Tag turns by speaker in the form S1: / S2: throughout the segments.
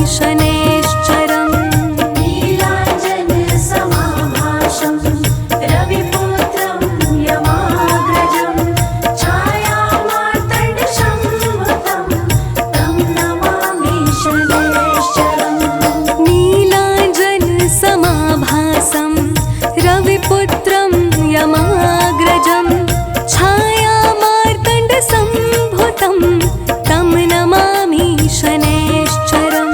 S1: शनैश्चरम्
S2: नीलाञ्जनसमाभासं रविपुत्रं यमाग्रजं छायामार्तण्डसंभुतं तं नमामि शनैश्चरम्
S1: नीलाञ्जनसमाभासं रविपुत्रं यमाग्रजं छायामार्तण्डसंभुतं तं नमामि शनैश्चरम्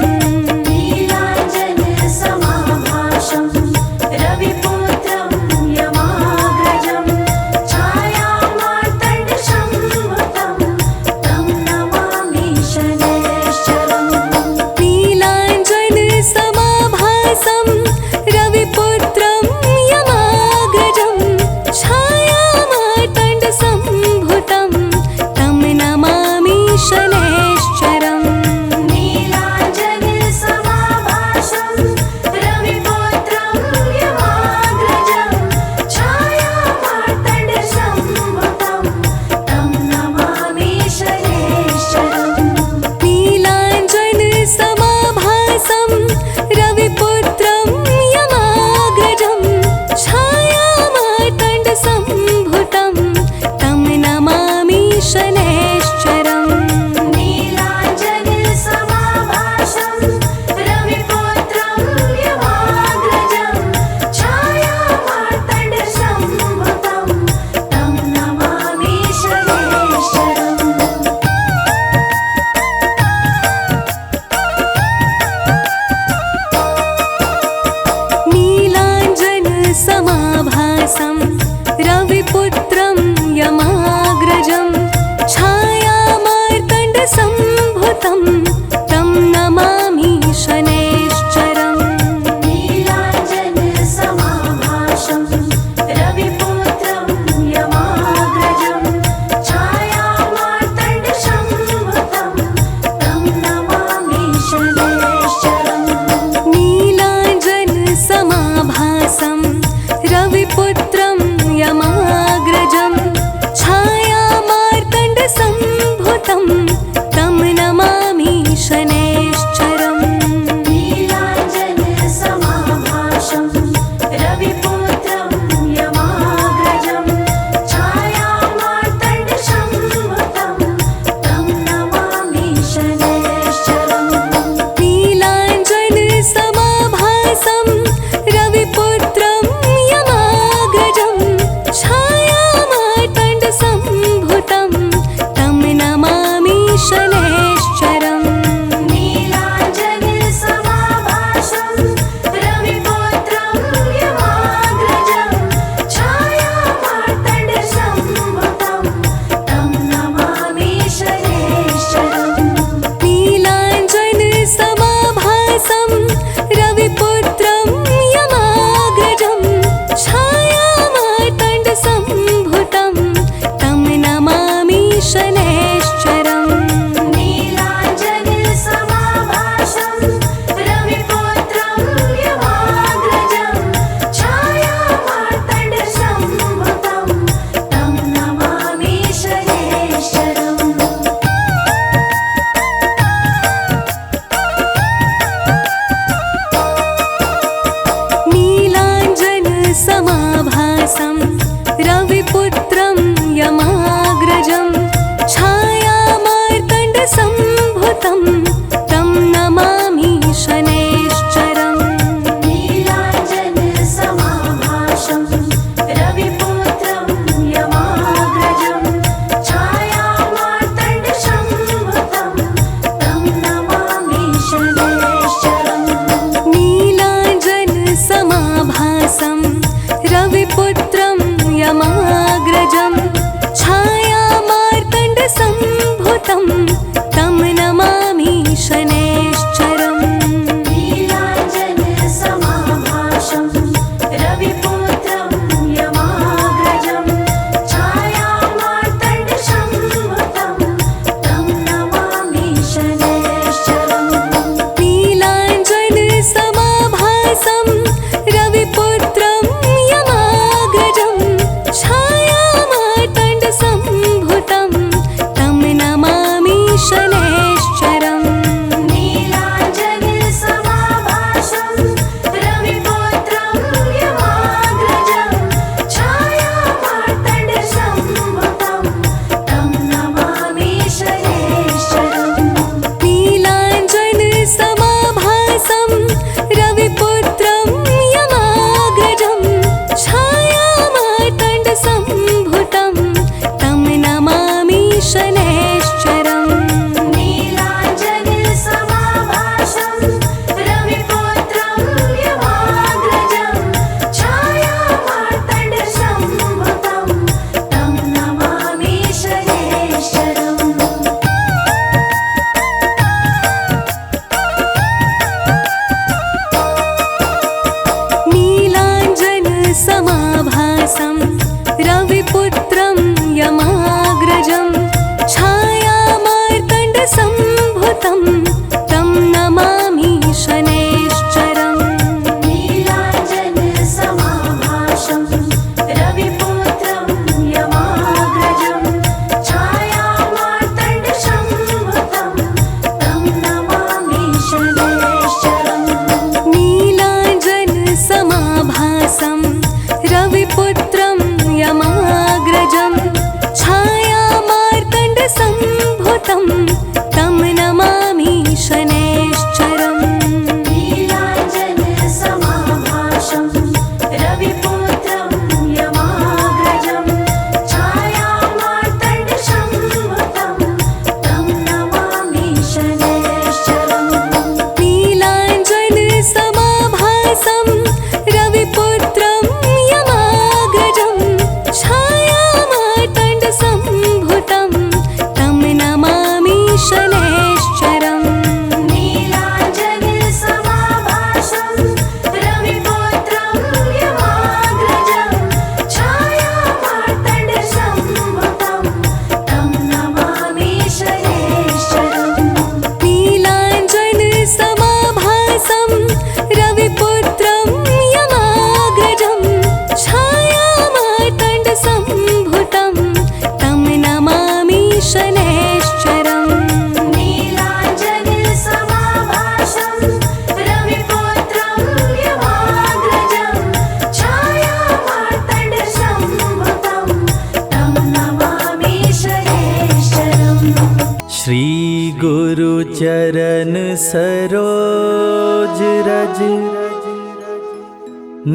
S3: रोज रज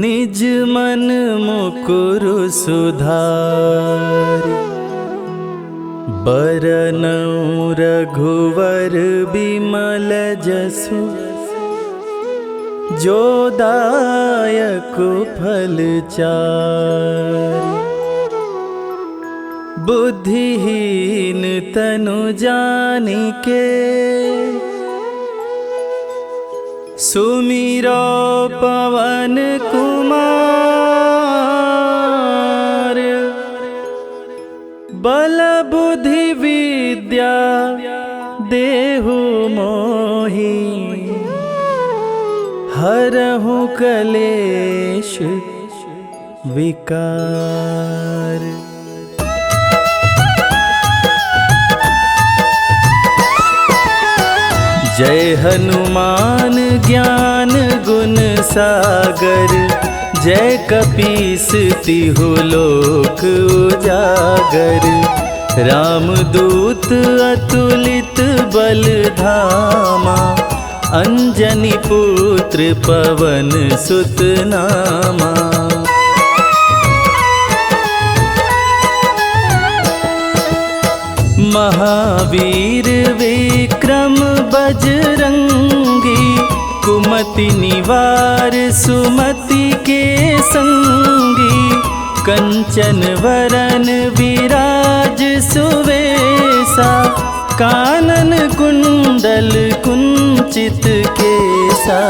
S3: निज मन मुकुर सुधारि बरनउँ रघुवर बिमल जसु जो दायक फल चारि बुद्धिहीन तनु जानिके सुमिरो पवन कुमार बल बुद्धि विद्या देहु मोहि हरहु कलेश विकार। जय हनुमान ज्ञान गुण सागर जय कपीस तिहु लोक उजागर रामदूत अतुलित बल धामा अंजनी पुत्र पवन सुत नामा। महावीर विक्रम बजरंगी कुमति निवार सुमति के संगी कंचन वरन विराज सुवेसा कानन कुंडल कुंचित केसा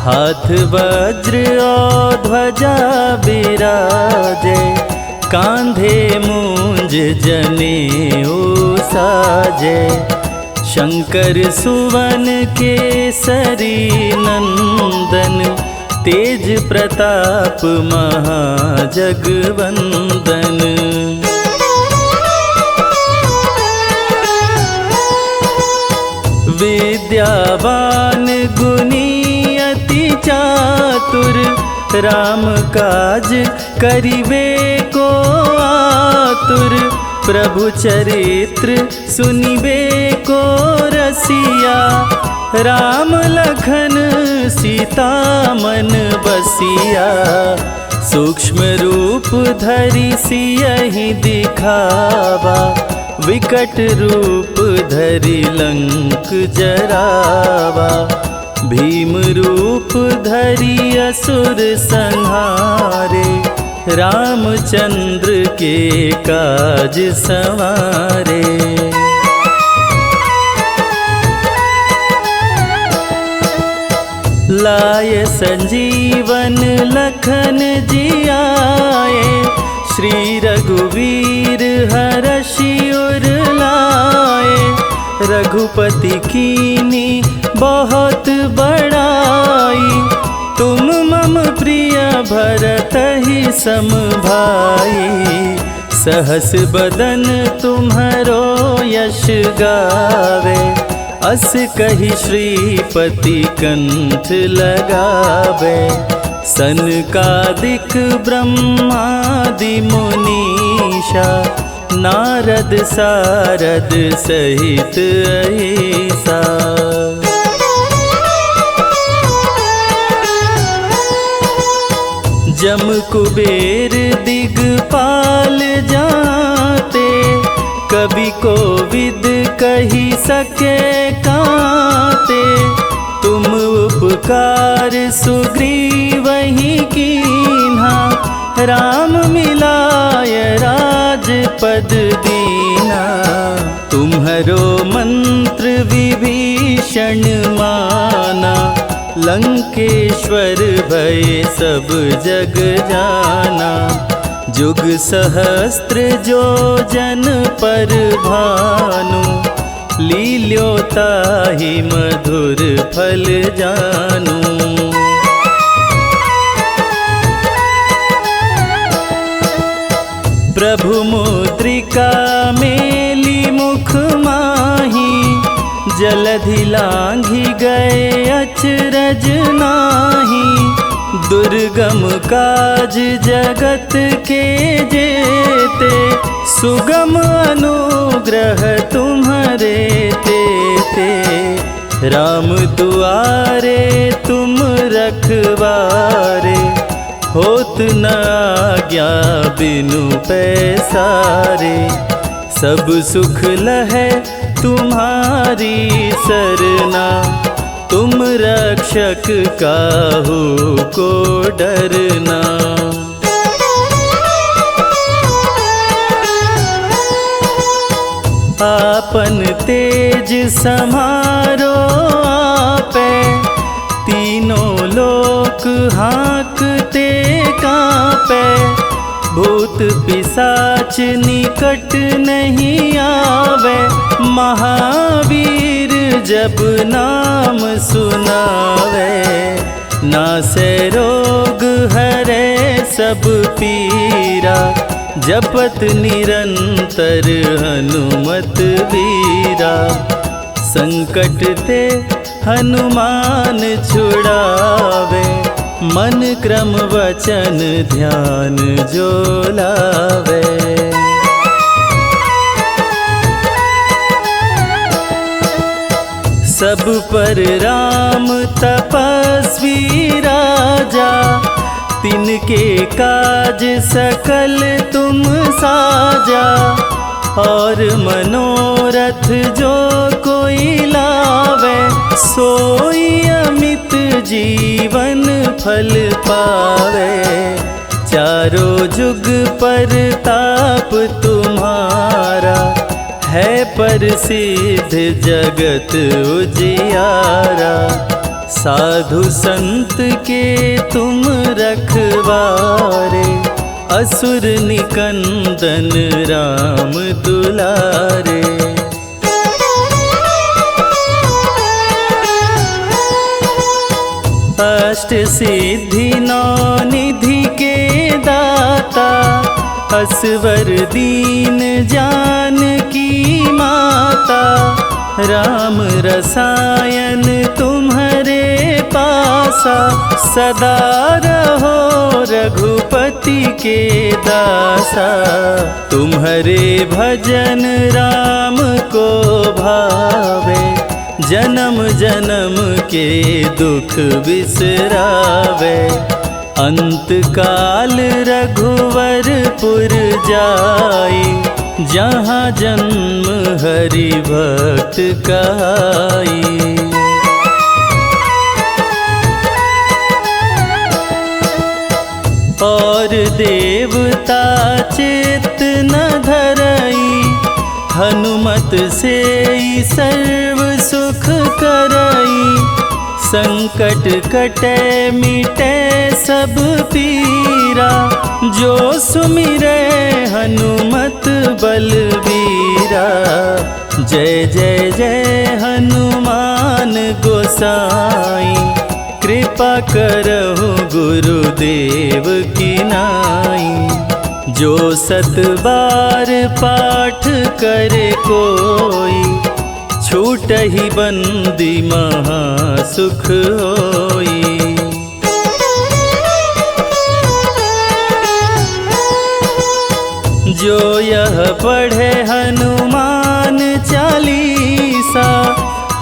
S3: हाथ वज्र और ध्वजा बिराजे कांधे मूंज जनेऊ साजे शंकर सुवन केसरी नंदन तेज प्रताप महाजगवंदन। विद्यावान गुणी अति चातुर राम काज करिबे को आतुर प्रभु चरित्र सुनिबे को रसिया राम लखन सीता मन बसिया सूक्ष्म रूप धरि सियहि दिखावा विकट रूप धरि लंक जरावा भीम रूप धरि असुर संहारे रामचंद्र के काज संवारे। लाय संजीवन लखन जियाए श्री रघुवीर हरषि उर लाए रघुपति कीनी बहुत बड़ाई तुम मम प्रिय भरतहि सम भाई सहस बदन तुम्हरो यश गावे अस कहि श्रीपति कंठ लगावे सनकादिक ब्रह्मादि मुनीषा नारद सारद सहित ऐसा। जम कुबेर दिगपाल जाते कवि कोविद कही सके काते तुम उपकार सुग्रीवहि कीन्हा राम मिलाय राजपद दीना तुम्हरो मंत्र विभीषण माना लंकेश्वर भय सब जग जाना जुग सहस्त्र जो जन पर भानु लील्योताहि मधुर फल जानू। प्रभु मुद्रिका मेली मुख माही जलधि लांघि गए अचरज नाही दुर्गम काज जगत के जेते सुगम अनुग्रह तुम्हारे तेते राम दुआरे तुम रखवारे, होत न आज्ञा बिनु पैसारे। सब सुख लहै तुम्हारी सरना, तुम रक्षक काहू को डरना। आपन तेज समारो आपे, तीनों लोक हाँकते कांपे। भूत पिशाच निकट नहीं आवे, महावीर जब नाम सुनावे। नासै रोग हरै सब पीरा, जपत निरंतर हनुमत वीरा। संकट ते हनुमान छुड़ावे, मन क्रम वचन ध्यान जो लावे। सब पर राम तपस्वी राजा, तिनके काज सकल तुम साजा। और मनोरथ जो कोई लावे, सोई अमित जीवन फल पावे। चारों जुग पर ताप तुम्हारा, है प्रसिद्ध जगत उजियारा। साधु संत के तुम रखवारे, असुर निकंदन राम दुलारे। अष्ट सिद्धि नौ निधि के दाता, असवर दीन जानकी माता। राम रसायन तुम्हारे पासा, सदा रहो रघुपति के दासा। तुम्हारे भजन राम को भावे, जन्म जन्म के दुख बिसरावे। अंत काल रघुवरपुर जाई, जहाँ जन्म हरि भक्त कहाई। और देवता चित्त न धरई, हनुमत से सर्व सुख करई। संकट कटे मिटे सब पीरा, जो सुमिरै हनुमत बलबीरा। जय जय जय हनुमान गोसाई, कृपा करहु गुरुदेव की नाई। जो सत बार पाठ करे कोई, छूटहि बंदी महा सुख होई। जो यह पढ़े हनुमान चालीसा,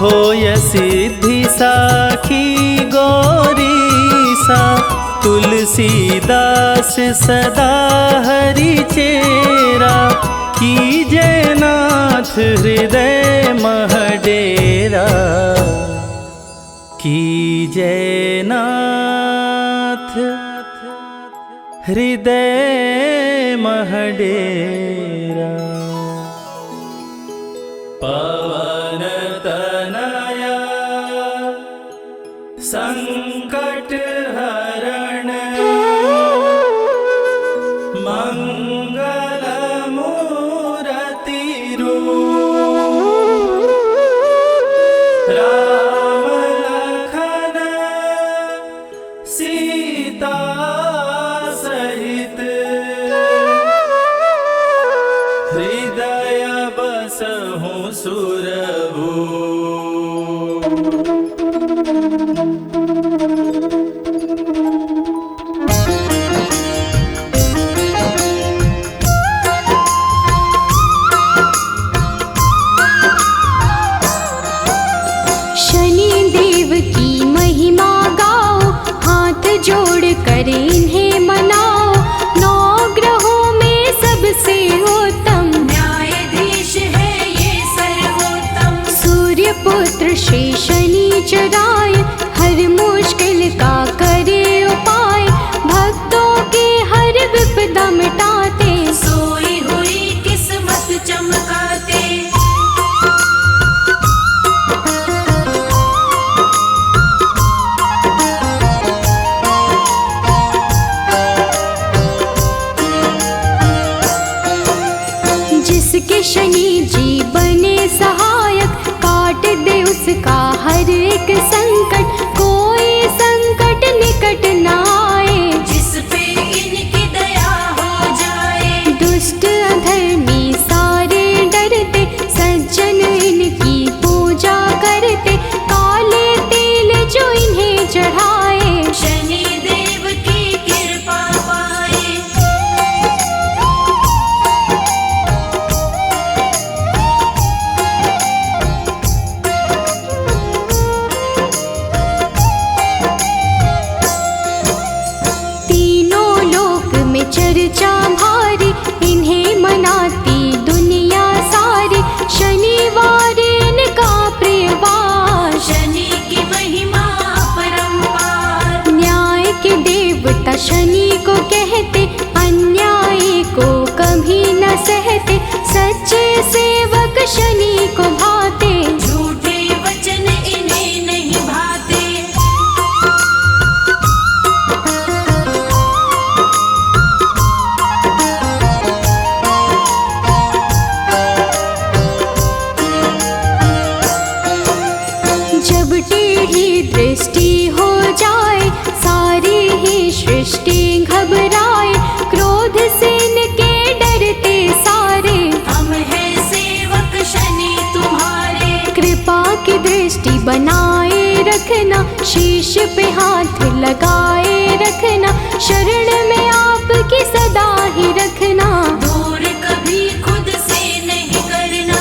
S3: होय सिद्धि साखी गौरीसा। तुलसीदास सदा हरि चेरा, कीजय नाथ हृदय मह डेरा। कीजय नाथ हृदय मह डेरा। पवन तनया संकट हरण, मंगल मूरति रूप। राम लखन सीता सहित, हृदय बसहु सुरभूप।
S1: नारायण हर मुश्किल का करे उपाय, भक्तों की हर विपदा मिटाते,
S2: सोई हुई किस्मत चमकाते।
S1: जिसके शनि जी बने सहायक, काट दे उसका हर एक संकट, कोई संकट निकट न आए,
S2: जिस पे इनकी दया हो जाए।
S1: दुष्ट अधर्मी सारे डरते, सज्जन इनकी पूजा करते, काले तेल जो इन्हें चढ़ाए,
S2: शनि देव की कृपा पाए।
S1: तीनों लोक में चर्चा भारी, इन्हें मनाती दुनिया सारी, शनिवार इनका प्रियवार,
S2: शनि की महिमा अपरंपार।
S1: न्याय के देवता शनि को कहते, अन्याय को कभी न सहते, सच्चे सेवक शनि को भाते,
S2: झूठे वचन इन्हें नहीं भाते।
S1: जब टेढ़ी दृष्टि हो जाए, सारी ही सृष्टि घबराए, क्रोध से इनके डरते सारे,
S2: हम हैं सेवक शनि तुम्हारे।
S1: कृपा की दृष्टि बनाए रखना, शीश पे हाथ लगाए रखना, शरण में आपकी सदा ही रखना,
S2: दूर कभी खुद से नहीं करना।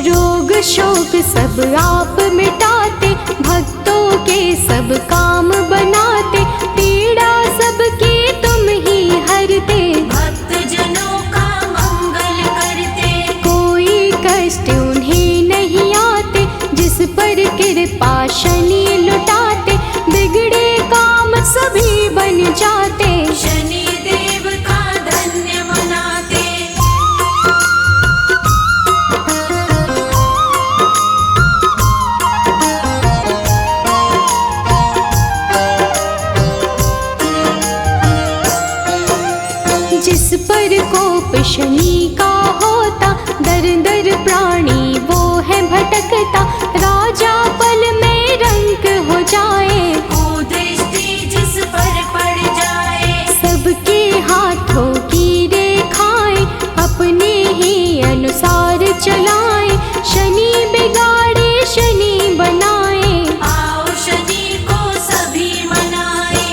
S1: रोग शोक सब आप मिटाते, भक्तों के सब काम बनाते, पीड़ा सबकी तुम ही हरते,
S2: भक्त जनों का मंगल करते।
S1: कोई कष्ट उन्हें नहीं आते, जिस पर कृपा शनि लुटाते, बिगड़े काम सभी बन जाते,
S2: शनि देव का धन्य मनाते।
S1: जिस पर कोप शनि का होता, दर दर प्राणी वो है भटकता, राजा पल में रंक हो जाए,
S2: कुदृष्टि जिस पर पड़ जाए।
S1: सबके हाथों की रेखाएं अपने ही अनुसार चलाए, शनि बिगाड़े शनि बनाए,
S2: आओ शनि को सभी मनाए।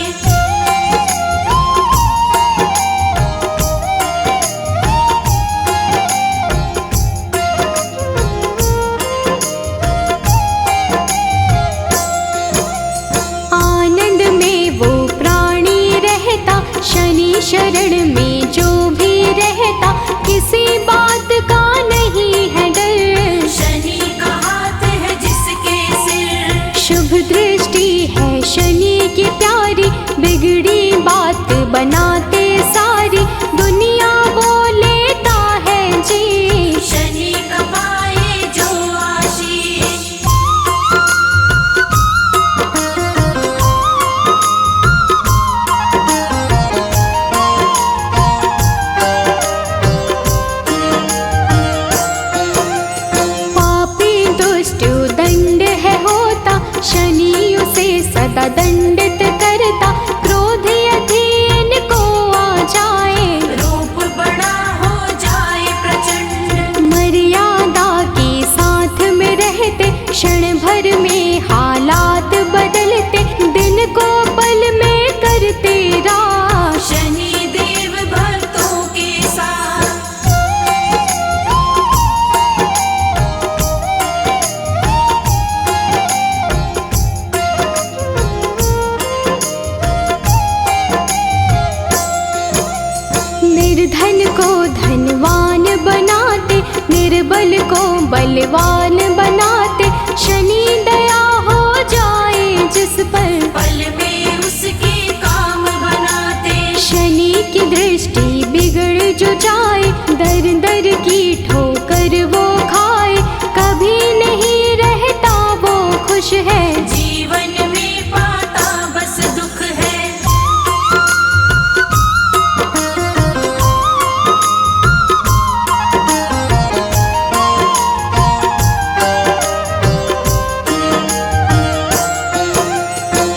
S1: आनंद में वो प्राणी रहता, शनि शरण में जो भी रहता, किसी बात का नहीं है डर,
S2: शनि का हाथ है जिसके सिर।
S1: शुभ दृष्टि है शनि की प्यारी, बिगड़ी बात बनाते सारी, दुनिया वो लेता है जी,
S2: शनि का पाए जो आशीष।
S1: पापी दुष्ट दंड है होता, शनि उसे सदा दंडित करता, क्रोध अधीन को दुर्बल को बलवान बनाते, शनि दया हो जाए जिस पर,
S2: पल में उसके काम बनाते।
S1: शनि की दृष्टि बिगड़ जो जाए, दर दर की ठोकर वो खाए, कभी नहीं रहता वो खुश है,
S2: जीवन में पाता बस दुख है।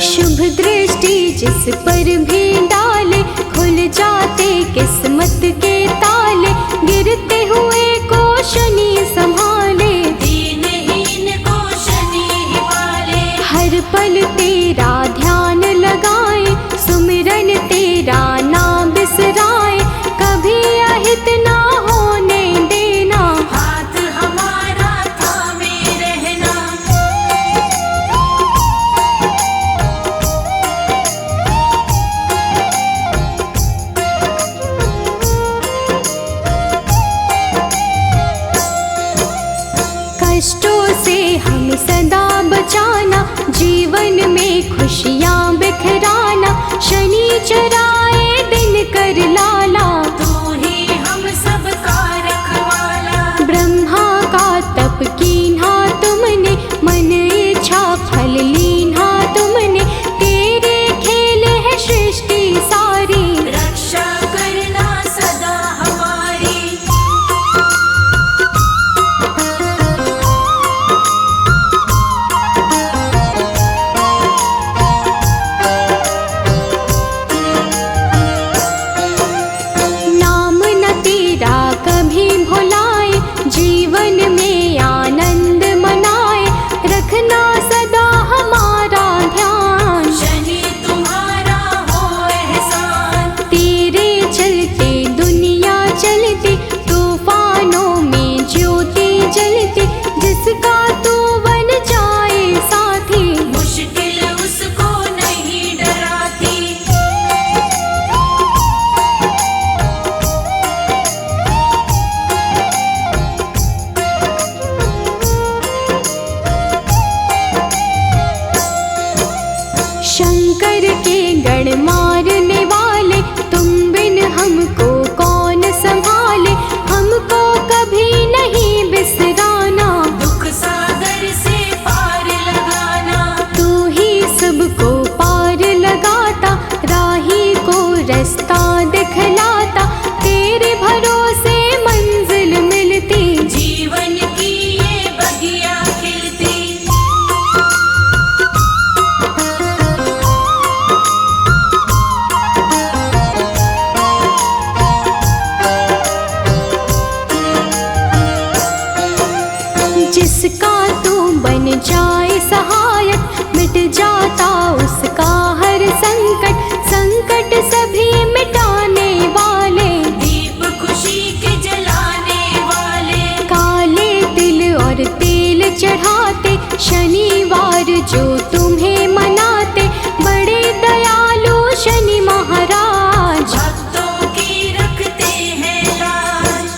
S1: शुभ दृष्टि जिस पर भी डाले, खुल जाते किस्मत के ताले, गिरते हुए को शनि संभाले,
S2: दीनहीन को शनि ही पाले।
S1: हर पल तेरा ध्यान लगाए, सुमिरन तेरा ना बिसराए, कभी अहित ना होने देना,
S2: हाथ हमारा थामे रहना।
S1: कष्टों से हम सदा बचाना, जीवन में खुशियाँ बिखराना, शनि चराए दिन कर लाला,
S2: तू ही हम सबका रखवाला।
S1: ब्रह्मा का तप कीन्हा तुमने, मन इच्छा फल लीन्हा तुमने, तेरे खेल है सृष्टि सारी,
S2: रक्षा करना सदा हमारी।
S1: नाम न तेरा कभी भुलाए, जीवन में आनंद मनाए, रखना सदा हमारा ध्यान,
S2: शनि तुम्हारा हो एहसान।
S1: तेरे चलते दुनिया चलती, तूफानों में ज्योति जलती, जिसका तू बन जाए साथी,
S2: मुश्किल उसको नहीं डराती।
S1: शंकर के गण मारने वाले, तुम बिन हमको कौन संभाले, हमको कभी नहीं बिसराना,
S2: दुख सागर से पार लगाना।
S1: तू ही सबको पार लगाता, राही को रास्ता दिखलाता, तेरे भरोसे मंजिल मिलती,
S2: जीवन की ये बगिया खिलती।
S1: जिसका तू बन जाए सहायक, मिट जाता उसका हर संकट, संकट सभी मिटाने वाले,
S2: दीप खुशी के जलाने वाले।
S1: काले तिल और तेल चढ़ाते, शनिवार जो तुम्हें मनाते, बड़े दयालु शनि महाराज,
S2: भक्तों की रखते हैं लाज।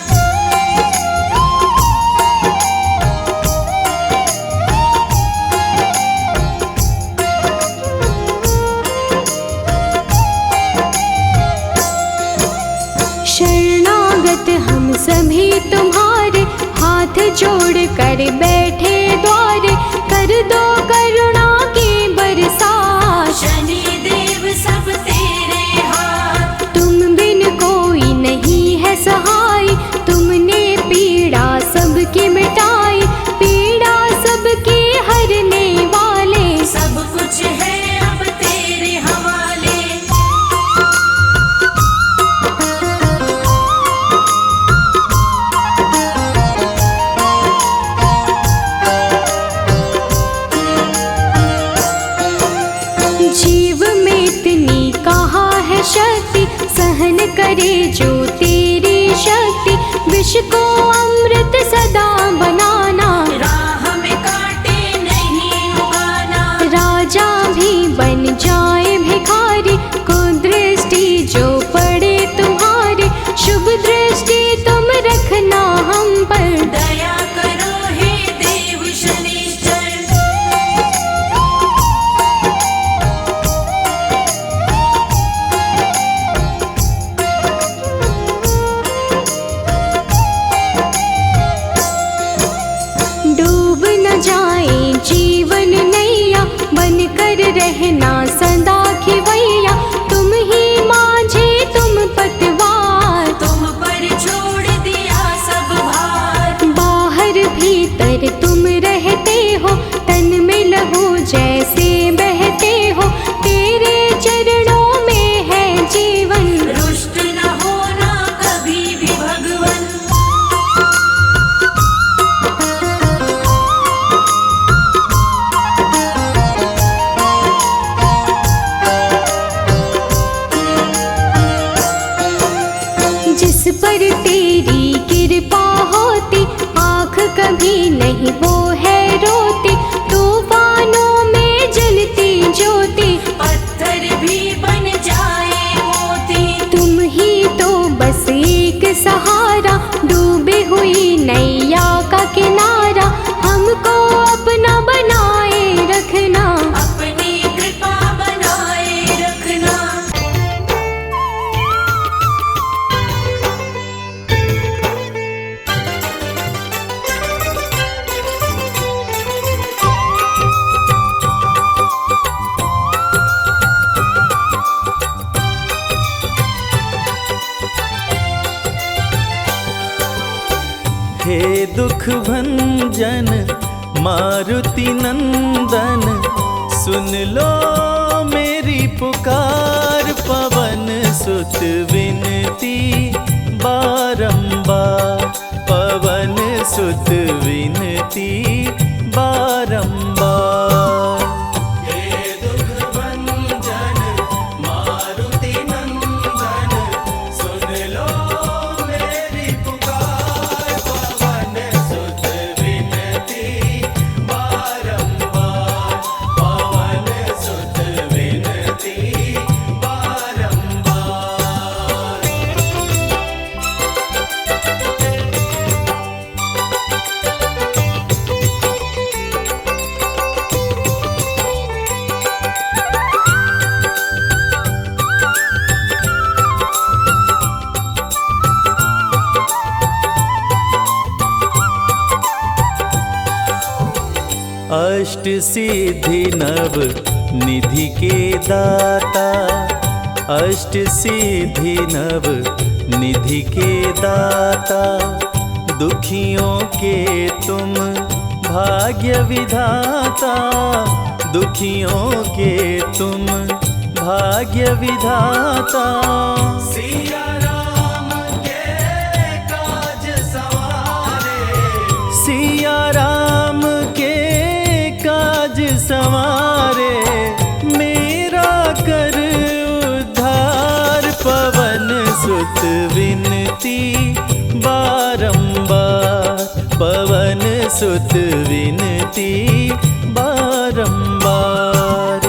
S1: शरणागत हम सभी तुम्हारे, हाथ जोड़ कर बैठे द्वारे, कर दो करुणा की बरसात,
S2: शनि देव सब तेरे हाथ।
S1: तुम बिन कोई नहीं है सहाय, तुमने पीड़ा सबकी मिटाई, पीड़ा सबकी हरने वाले,
S2: सब कुछ है अब तेरे हवाले।
S1: जीव में इतनी कहाँ है शक्ति, सहन करे जो तेरी शक्ति, विष को अमृत सदा बनाना,
S2: राह में कांटे नहीं उगाना।
S1: राजा भी बन जाए भिखारी, को दृष्टि जो पड़े तुम्हारे, शुभ दृष्टि तुम रखना हम पर,
S2: दया
S1: पर तेरी कृपा होती, आँख कभी नहीं वो है रोती। तूफानों में जलती ज्योति,
S2: पत्थर भी बन जाए मोती।
S1: तुम ही तो बस एक सहारा, डूबी हुई नैया का किनारा। हमको अपना बनाए रखना,
S2: अपनी कृपा बनाए रखना।
S3: हे दुख भंजन मारुति नंदन, सुन लो मेरी पुकार। पवन सुत विनती बारंबार, पवन सुत विनती बारंबार। हे दुख भंजन मारुति नंदन, सुन लो मेरी पुकार। पवन सुत विनती बारंबार, पवन सुत विनती बारंबार। अष्ट सिद्धि नव निधि के दाता, अष्ट सिद्धि नव निधि के दाता। दुखियों के तुम भाग्य विधाता, दुखियों के तुम भाग्य विधाता। सिया राम के काज सवारे, सिया राम के काज सवारे। मेरा कर उद्धार, पवन सुत विनती बारंबार, पवन सुत विनती बारंबार।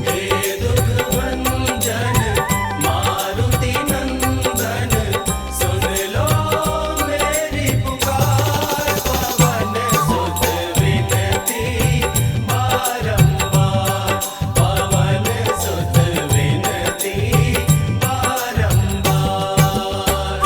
S3: हे दुख भंजन मारुति नंदन, सुन लो मेरी पुकार। पवन सुत विनती बारंबार, पवन सुत विनती बारंबार।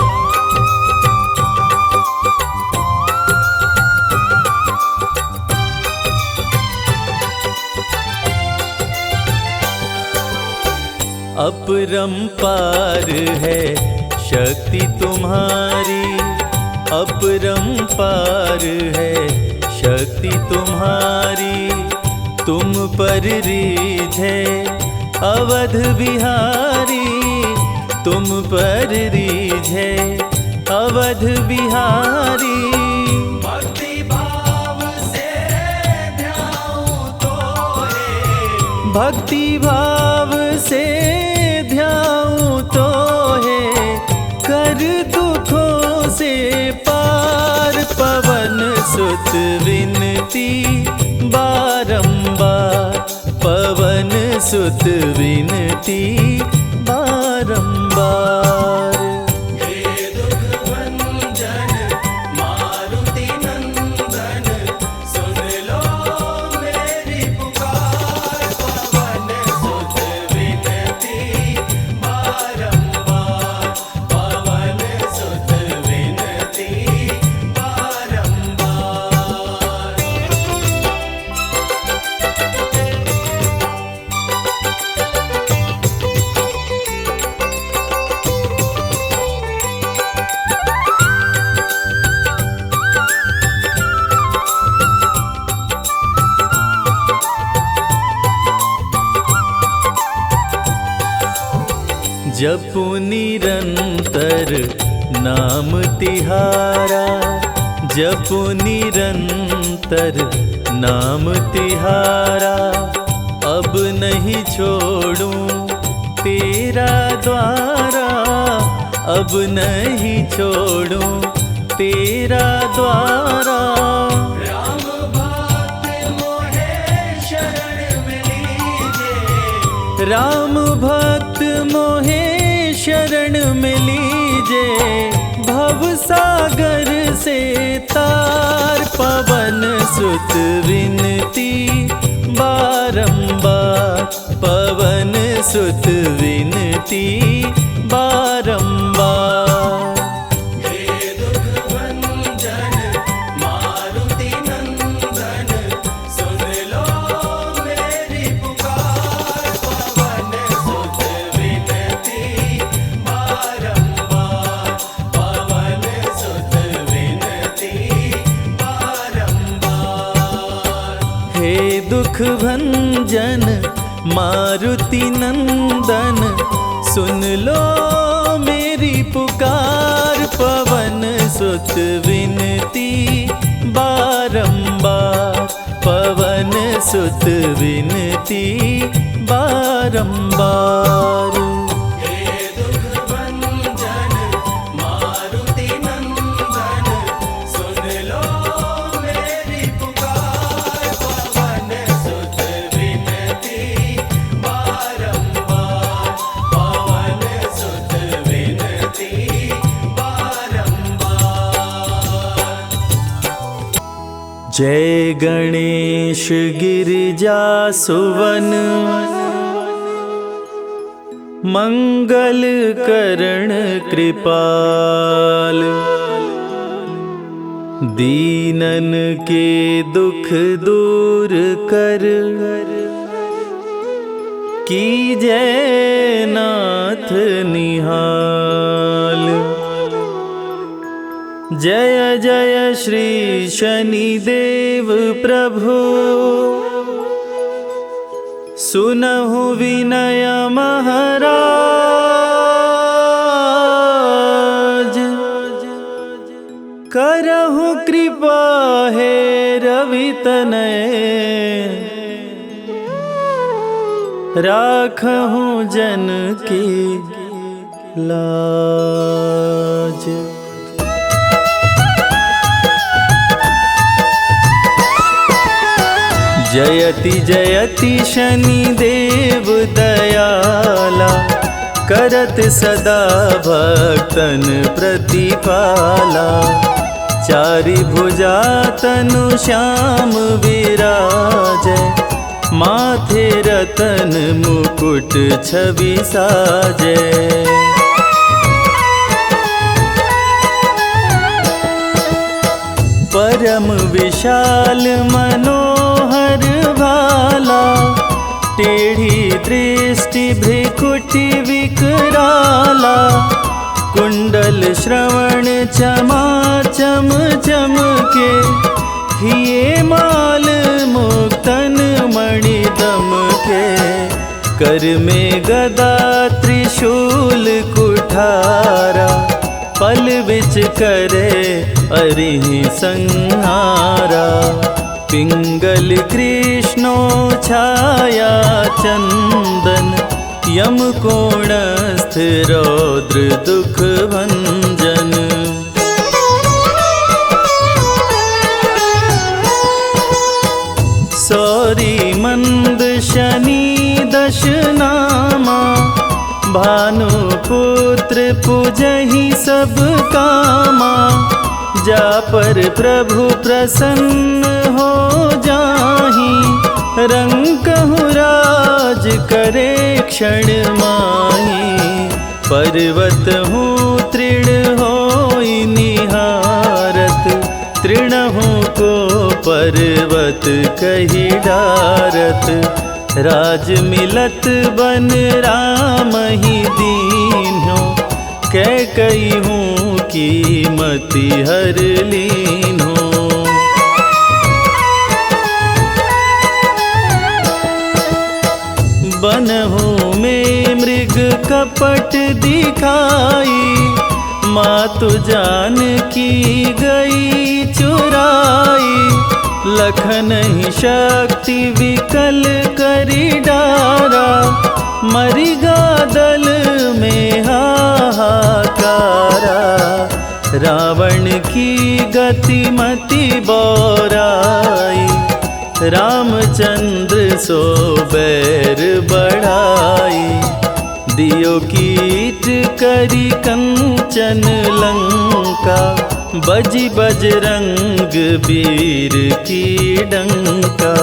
S3: अपरंपार है शक्ति तुम्हारी, अपरंपार है शक्ति तुम्हारी। तुम पर रीझे अवध बिहारी, तुम पर रीझे अवध बिहारी। भक्ति भाव से ध्याऊं तोहे, भक्ति भाव से ध्याऊं तोहे। कर दुखों से पार, पवन सुत विनती बारंबार, पवन सुत विनती बारंबार। हे दुख भंजन मारुति नंदन, सुन लो मेरी पुकार। पवन सुत विनती बारंबार, पवन सुत विनती बारंबार। जपु निरंतर नाम तिहारा, जपु निरंतर नाम तिहारा। अब नहीं छोड़ूं तेरा द्वारा, अब नहीं छोड़ूं तेरा द्वारा। राम भक्त मोहे शरण में लीजे, राम भक्त मोहे शरण में लीजे, भव सागर से तार पवन सुत विनती बारंबार, पवन सुत विनती बारंबार। हे दुख भंजन मारुति नंदन, सुन लो मेरी पुकार, पवन सुत विनती बारंबार, पवन सुत विनती बारंबार। हे दुख भंजन मारुति नंदन, सुन लो मेरी पुकार, पवन सुत विनती बारंबार, पवन सुत विनती बारंबार। हे दुख भंजन मारुति नंदन, सुन लो मेरी पुकार, पवन सुत विनती बारंबार, पवन सुत विनती बारंबार। जय गणेश गिरिजा सुवन, मंगल करण कृपाल, दीनन के दुख दूर कर, कीजै नाथ निहाल। जय जय श्री शनिदेव प्रभु, सुनहु विनय महाराज, करहु कृपा हे रवि तनय, राखहु जन की लाज। जयति जयति शनिदेव दयाला, करत सदा भक्तन प्रतिपाला। चारि भुजा तनु श्याम विराजै, माथे रतन मुकुट छवि साजै। परम विशाल मनोहर भाला, टेढ़ी दृष्टि भ्रिकुटि विकराला। कुंडल श्रवण चमाचम चमके, हिये माल मुक्तन मणि दमके। कर में गदा त्रिशूल कुठारा, पल बिच करे अरिहि संहारा। पिंगल कृष्णो छाया चंदन, यम कोणस्थ रौद्र दुख भंजन। सौरी मंद शनि दश नामा, भानुपुत्र पूजहि सब कामा। जा पर प्रभु प्रसन्न हो जाहि, रंकहु राज करे क्षण माहि। पर्वत हूँ तृण होई निहारत, तृणहु को पर्वत कहि डारत। राज मिलत बन राम ही दीन्हो, कैकई हूँ कीमति हर लीन्हो। बनहु में मृग कपट दिखाई, मातु जानकी गई चुराई। लखन ही शक्ति विकल करी डारा, मरिगा दल में हाहाकार। की गतिमति बौराई, रामचंद्र सो बैर बढ़ाई। दियो कीट करी कंचन लंका, बजी बजरंग वीर की डंका।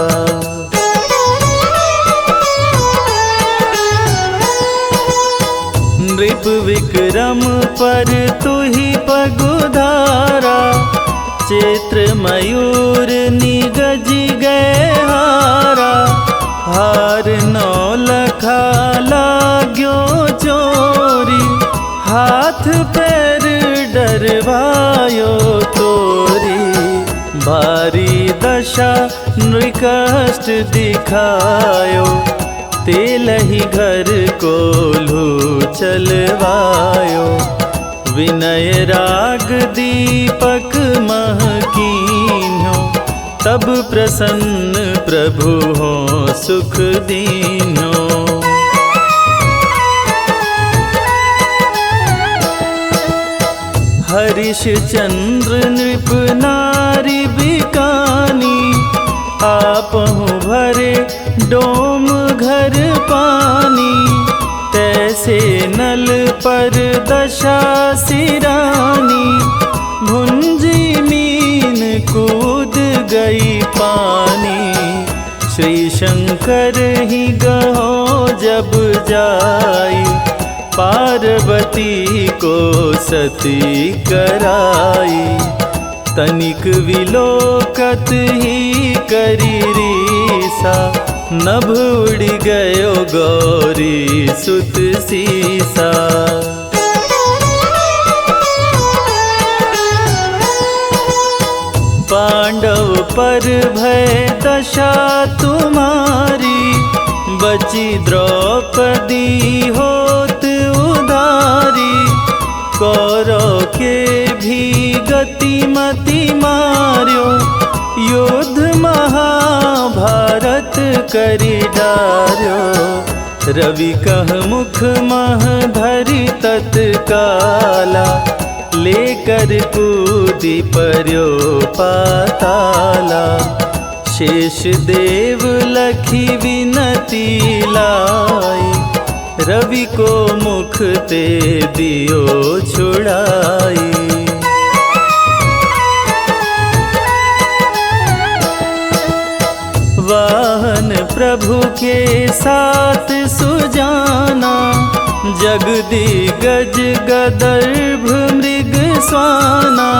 S3: नृप विक्रम पर तुहि पगुधारा, चैत्र मयूर निगजी गए हारा। हार नौ लखा लाग्यो चोरी, हाथ पैर डरवायो तोरी। भारी दशा नृकष्ट दिखायो, तेलहि घर कोल्हू चलवायो। विनय राग दीपक महकीन्यो, तब प्रसन्न प्रभु हो सुख दीन्यो। हरिश्चंद्र नृप नारी बिकानी, आपहु भरे डोम घर पानी। तैसे नल पर दशा सिरानी, भुंजी मीन कूद गई पानी। श्री शंकर ही गहो जब जाई, पार्वती को सती कराई। तनिक विलोकत ही करी रीसा, नभ उड़ गयो गौरी सुत सीसा। पांडव पर भय दशा तुम्हारी, बची द्रौपदी होत उधारी। कौरव के भी गतिमति मार्यो, युद्ध महाभारत करी डार्यो। रवि कह मुख मह धरि तत्काला, लेकर कूदी पर्यो पाताला। शेष देव लखी विनती लाई, रवि को मुख ते दियो छुड़ाई। वाहन प्रभु के साथ सुजाना, जगदिगज गदर्भ मृग स्वाना।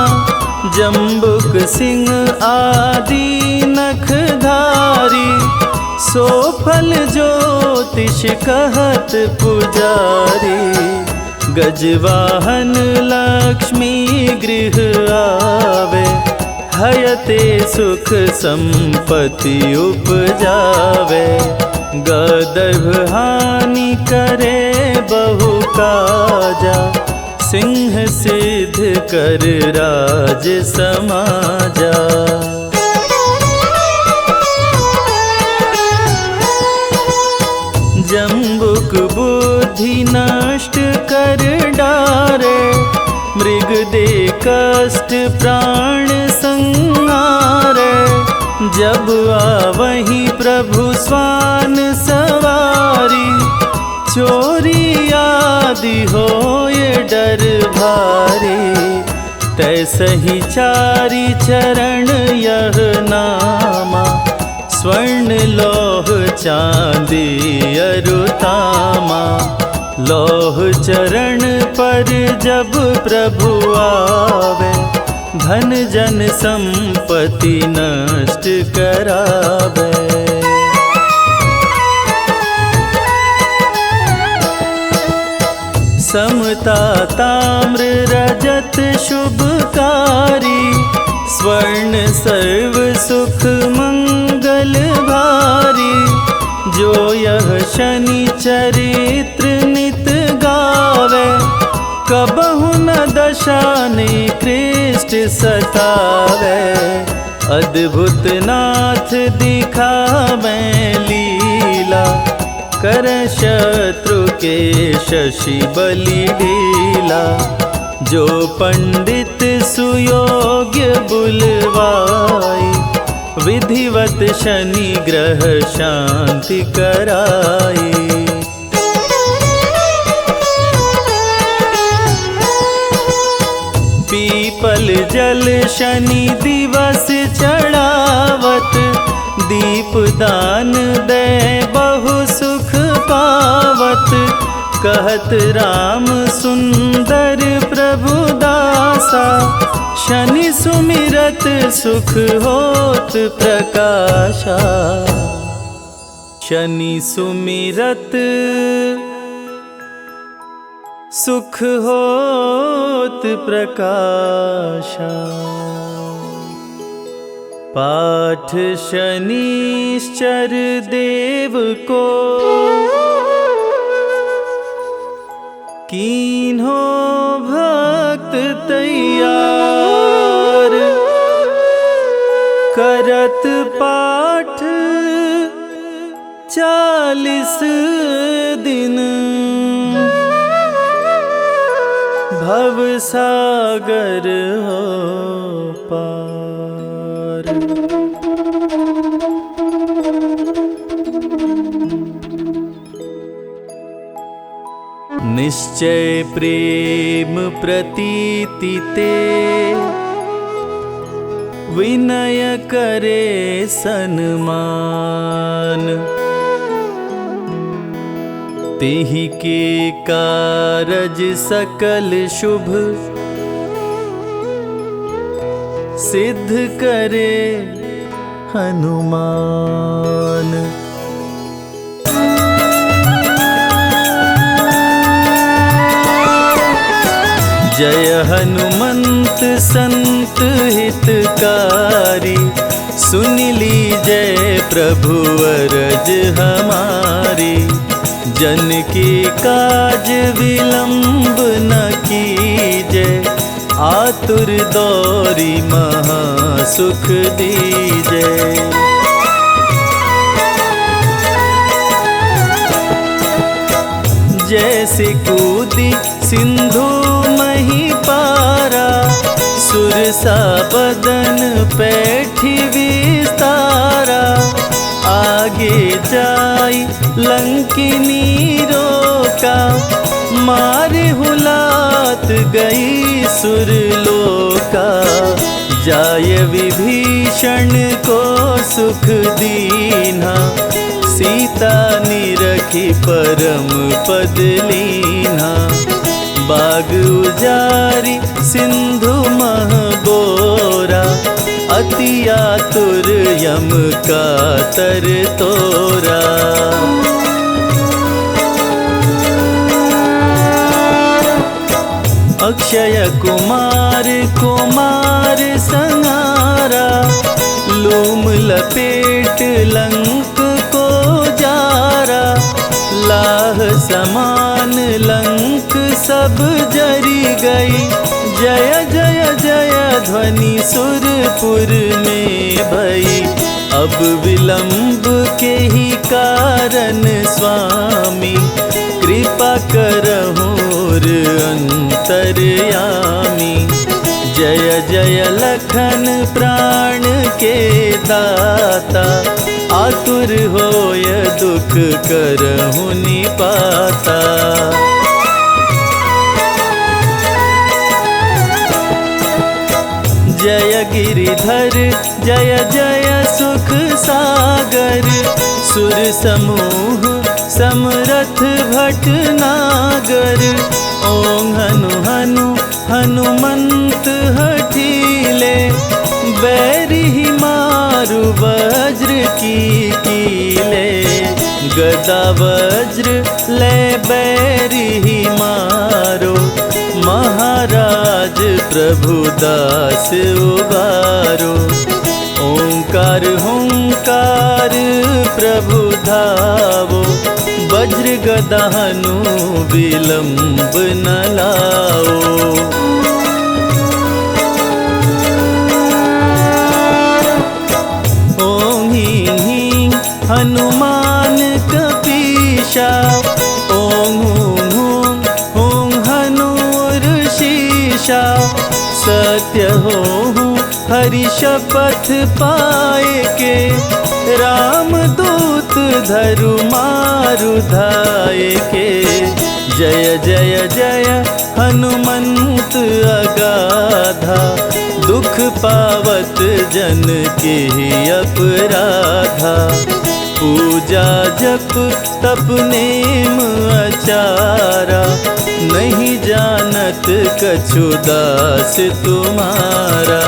S3: जम्बुक सिंह आदि नखधारी, सो फल ज्योतिष कहत पुजारी। गजवाहन लक्ष्मी गृह आवे, हयते सुख संपत्ति उपजावे। गदर्भ हानि करे बहु काजा, सिंह सिद्ध कर राज समाजा। जम्बुक बुद्धि नष्ट कर डारे, मृग दे कष्ट प्राण संहारे। जब आवहीं प्रभु स्वान सवारी, चोरी आदि होए डर भारी। तैसहि चारि चरण यह नामा, स्वर्ण लौह चांदी अरुतामा। लौह चरण पर जब प्रभु आवे, धन जन संपत्ति नष्ट करावे। समता ताम्र रजत शुभकारी, स्वर्ण सर्व सुख मंगल भारी। जो यह शनि चरित्र नित गावे, कबहु न दशा निकृष्ट सतावे। अद्भुत नाथ दिखावे लीला, कर शत्रु के शशि बलि ढीला। जो पंडित सुयोग्य बुलवाई, विधिवत शनि ग्रह शांति कराई। पीपल जल शनि दिवस चढ़ावत, दीप दान दे बहु सुख पावत। कहत राम सुंदर प्रभु दासा, शनि सुमिरत सुख होत प्रकाशा। शनि सुमिरत सुख होत प्रकाशा। पाठ शनिश्चर देव को, कीन्हो भक्त तैयार। करत पाठ 40 दिन, भव सागर हो पार। निश्चय प्रेम प्रतीति ते, विनय करे सन्मान। तेहि के कारज सकल शुभ, सिद्ध करे हनुमान। जय हनुमंत संत हितकारी, सुन लीजय प्रभु अरज हमारी। जन की काज विलंब न कीजय, आतुर दौरी महा सुख दीजय। जैसे कूदी सिंधु मही पारा, सुरसा बदन पैठी विस्तारा। आगे जाई लंकिनी रोका, मारे हुलात गई सुरलोका। जाय विभीषण को सुख दीना, सीता निरखी परम पद लीना। बाग उजारी सिंधु मह बोरा, अति आतुर यम का तर तोरा। अक्षय कुमार कुमार संहारा, लूम लपेट लंक को जारा। लाह समान लंक सब जरी गई, जय जय जय ध्वनि सुरपुर में भई। अब विलंब के ही कारण स्वामी, कृपा करहुर अंतर्यामी। जय जय लखन प्राण के दाता, आतुर होय दुख करहु निपाता। जय गिरिधर जय जय सुख सागर, सुर समूह समरथ भटनागर। ओं हनु हनु हनुमंत हठीले, बैरी मारु वज्र की कीले। गदा वज्र ले बैरी मारो, महाराज प्रभु दास उबारो। ओंकार हुंकार प्रभु धावो, वज्र गदा हनु विलंब न लाओ। ओं ह्रीं ह्रीं हनुमान कपीशा, ओं हूं हूं हूं हनुर शीशा। सत्य होहूँ हरि शपथ पाए के, राम दूत धरु मारु धाये के। जय जय जय हनुमंत अगाधा, दुख पावत जन के अपराधा। पूजा जप तप नेम आचारा, नहीं जानत कछु दास तुम्हारा।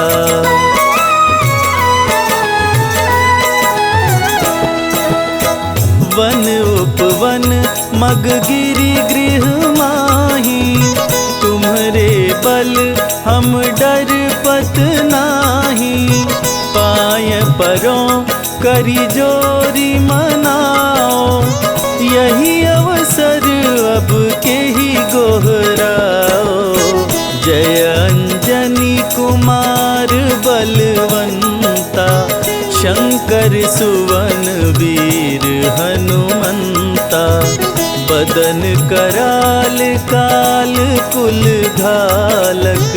S3: वन उपवन मग गिरि गृह माही, तुम्हरे बल हम डरपत नाही। पाय परों करी जोरी मनाओ, यही अवसर अब के ही गोहराओ। जय अंजनी कुमार बलवंता, शंकर सुवन वीर हनुमंता। बदन कराल काल कुल घालक,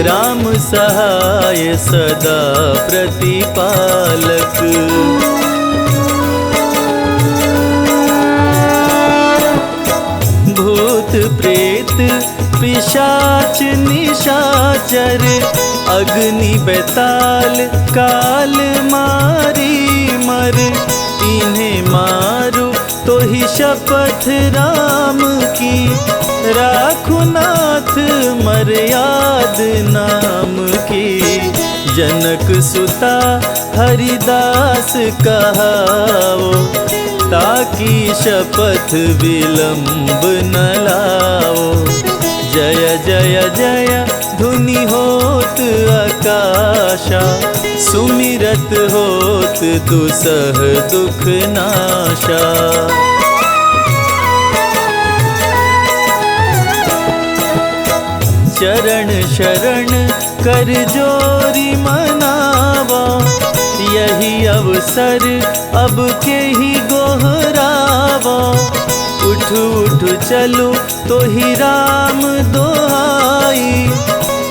S3: राम सहाय सदा प्रतिपालक। भूत प्रेत पिशाच निशाचर, अग्नि बेताल काल मारी मर। इन्हें मारो तो ही शपथ राम की, राखु नाथ मर्याद नाम की। जनक सुता हरिदास कहाओ, ताकि शपथ विलंब न लाओ। जय जय जय धुनि होत आकाशा, सुमिरत होत दुसह दुख नाशा। चरण शरण कर जोरी मनावा, यही अवसर अब के ही गोहरावा। उठ उठ चलो तो ही राम दोहाई,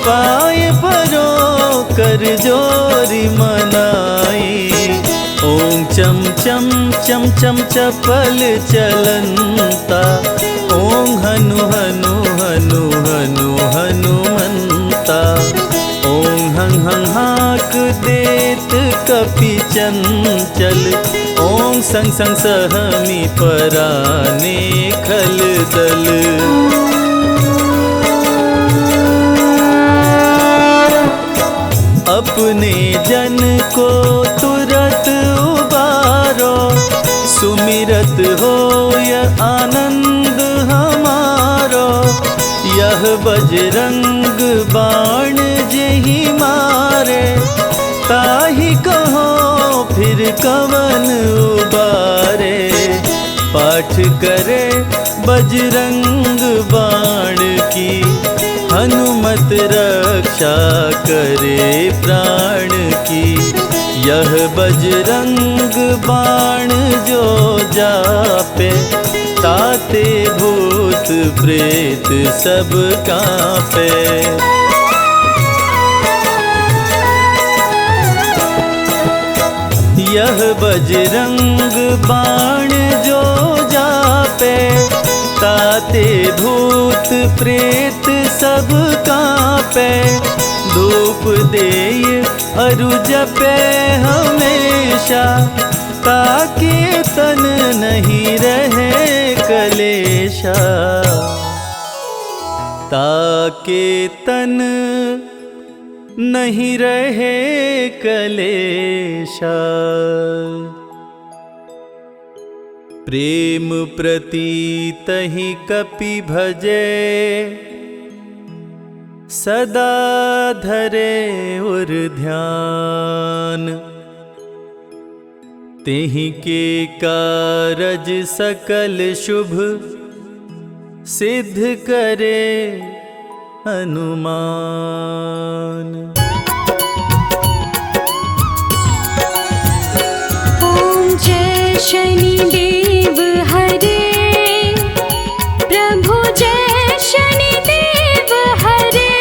S3: पाय परो कर जोरी मनाई। ओम चम चम चम चम चपल चलंता, ओम हनु हनु हनु हनु हनुमंता। ओम हं हं हाक देत कपि चंचल, ओम संग संग सहमी पराने खल दल। अपने जन को तुरत उबारो, सुमिरत होय आनंद हमारो। यह बजरंग बाण जेहि मारे, ताहि कहो फिर कवन उबारे। पाठ करे बजरंग बाण की, हनुमत रक्षा करे प्राण की। यह बजरंग बाण जो जापे, ताते भूत प्रेत सब कांपे। यह बजरंग बाण जो जापे, ताते भूत प्रेत सब कांपे। धूप देय अरु जपे हमेशा, ताके तन नहीं रहे कलेशा। ताके तन नहीं रहे कलेशा। प्रेम प्रतीत ही कपि भजे, सदा धरे उर ध्यान। तेहि के कारज सकल शुभ, सिद्ध करे हनुमान।
S1: ओम जय शनिदेव हरे, प्रभु जय शनिदेव हरे।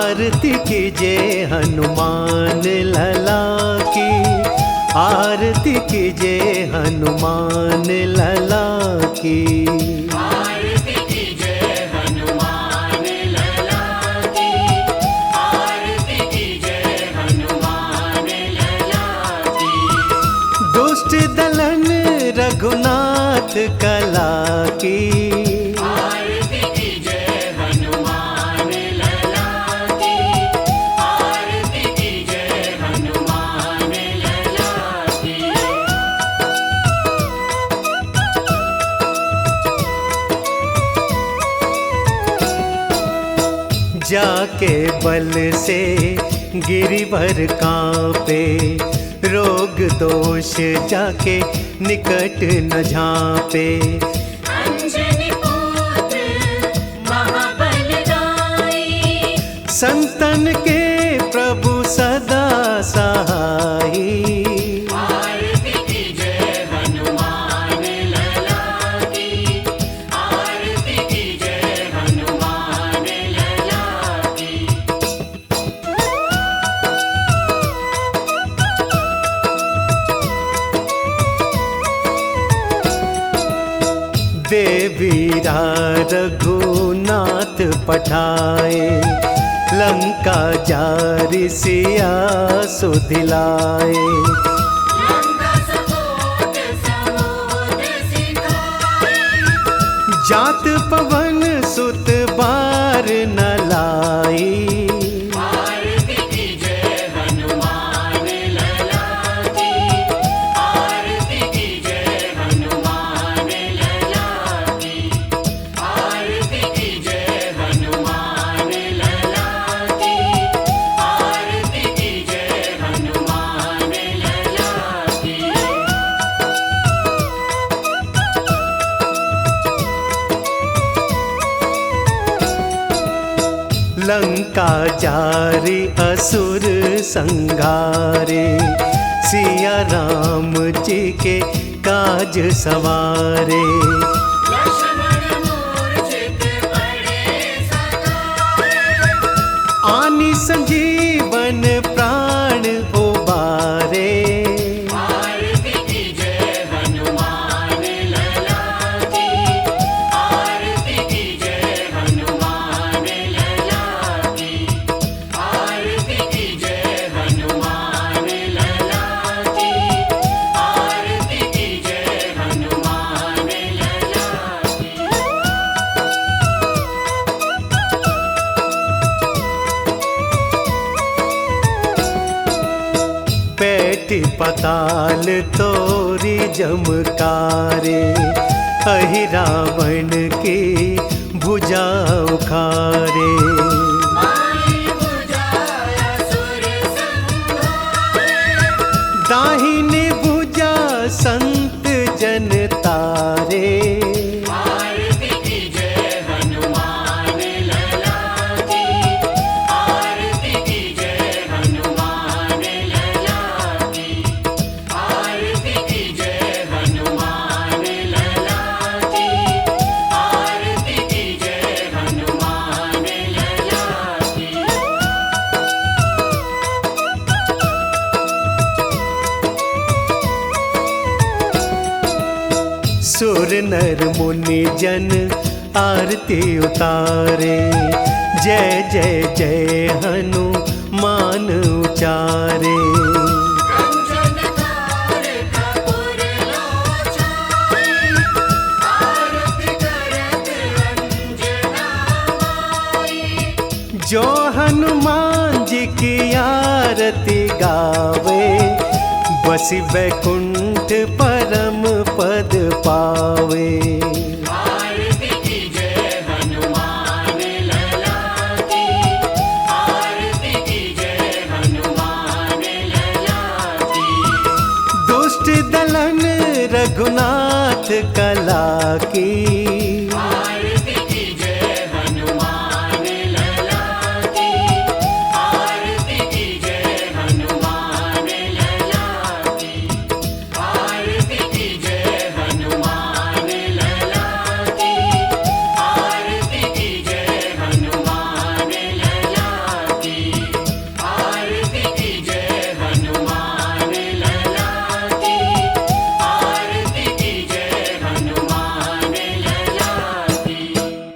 S3: आरती कीजिए हनुमान लला की, आरती कीजिए हनुमान लला की।
S2: आरती कीजिए हनुमान लला की, आरती कीजिए हनुमान लला की।
S3: दुष्ट दलन रघुनाथ कला की,
S2: आरती कीजिए हनुमान लला की, आरती कीजिए हनुमान लला की।
S3: जाके बल से गिरिवर कांपे, रोग दोष जाके निकट न झांपे।
S2: अंजनी पुत्र महाबलदाई,
S3: संतन के प्रभु सदा सहाई।
S2: आरती कीजिए हनुमान लला की, आरती कीजिए हनुमान लला की।
S3: देवीरा रघुनाथ पठाए, लंका जारि सिया सुधिलाए।
S2: लंका सपोत समुद्र सिखाए,
S3: जात पवन सुत बार न लाई।
S2: आरती कीजिए हनुमान लला की, आरती कीजिए हनुमान लला की, आरती कीजिए हनुमान लला की, आरती कीजिए हनुमान लला की।
S3: लंका जारि असुर संगारे, सिया राम जी के काज सवारे।
S2: लक्ष्मण मूर्छित पड़े सकाए,
S3: आनि संजीवन प्राण उबारे।
S2: आरती कीजिए हनुमान लला की, आरती कीजिए हनुमान लला की, आरती कीजिए हनुमान लला की, आरती कीजिए हनुमान लला की।
S3: पैठी पताल तोरी जमकारे, अहि रावण की भुजा उखारे।
S2: माई बुझाया सुर संहारे,
S3: दाहिनी भुजा संत जन तारे।
S2: आरती कीजिए हनुमान लला की, आरती कीजिए हनुमान लला की, आरती कीजिए हनुमान लला की, आरती कीजिए हनुमान लला की।
S3: सुर नर मुनि जन आरती उतारे, जय जय जय हनुमान उचारे।
S2: कंचन थार कपूर लोचनाई, आरती करत अंजना माई।
S3: जो हनुमान जी की आरती गावे, बसी वैकुंठ परम पद पावे।
S2: आरती कीजिए हनुमान लला की, आरती कीजिए हनुमान लला की।
S3: दुष्ट दलन रघुनाथ कला की,